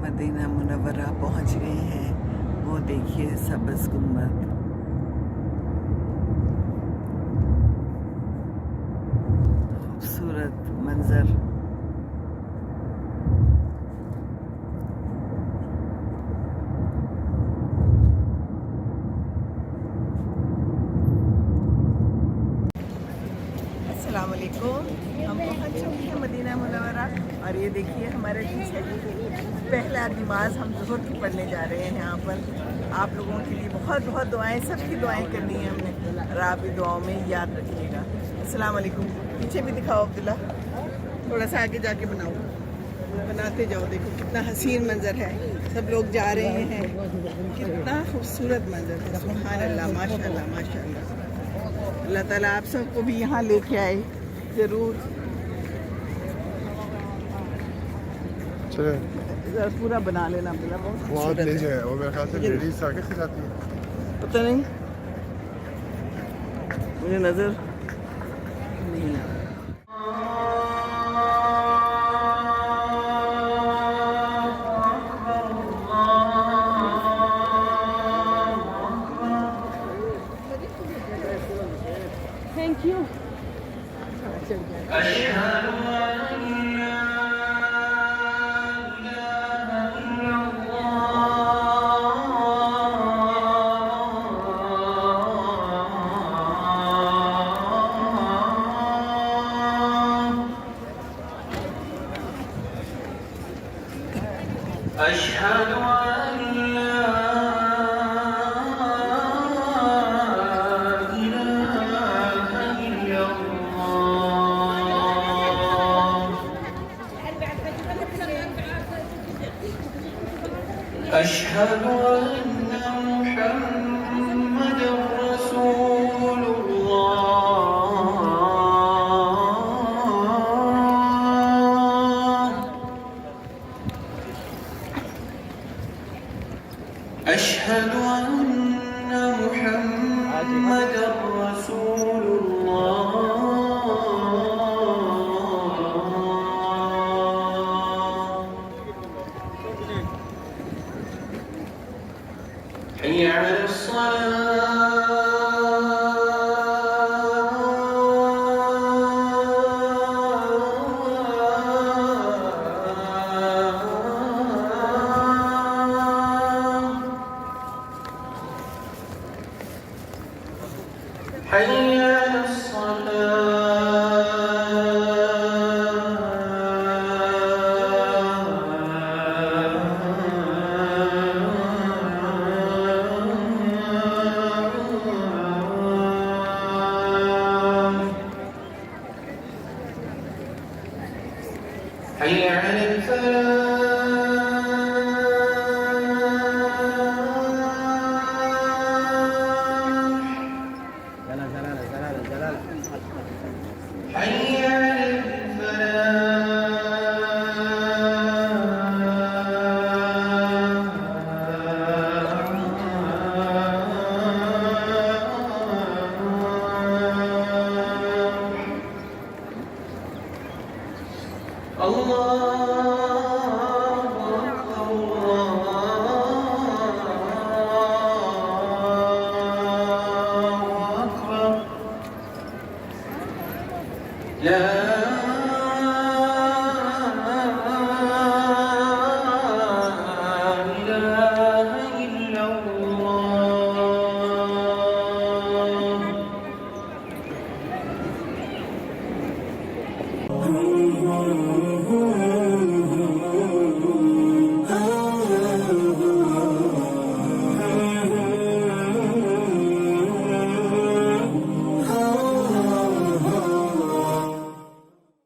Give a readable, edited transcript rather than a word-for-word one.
Medina Munawwara पहुंच गए हैं। वो देखिए सब्ज़ गुम्बद, खूबसूरत मंजर। अस्सलाम वालेकुम। हम पहुंच चुके हैं मदीना मुनव्वरा और ये देखिए हमारे पीछे पहला नमाज हम ज़ोहर की पढ़ने जा रहे हैं। यहाँ पर आप लोगों के लिए बहुत बहुत दुआएं, सबकी दुआएं करनी है हमने और आप भी दुआओं में याद रखिएगा। अस्सलाम वालेकुम। पीछे भी दिखाओ अब्दुल्ला, थोड़ा सा आगे जाके बनाओ, बनाते जाओ। देखो कितना हसीन मंजर है, सब लोग जा रहे हैं, कितना खूबसूरत मंजर है। सुभान अल्लाह, माशाअल्लाह माशाअल्लाह। अल्लाह ताला आप सबको भी यहाँ लेके आए ज़रूर। पूरा बना लेना अब्दुल्ला, बहुत खूबसूरत है। वो मेरे ख्याल से लेडीज आगे से जाती है, पता नहीं, मुझे नज़र नहीं आ रहा। Thank you. أشهد أن لا إله إلا الله أشهد أن محمدا رسول الله أشهد أن محمدا رسول الله حي على حي على الصلاة حي على الفلاح حي على الفلاح الله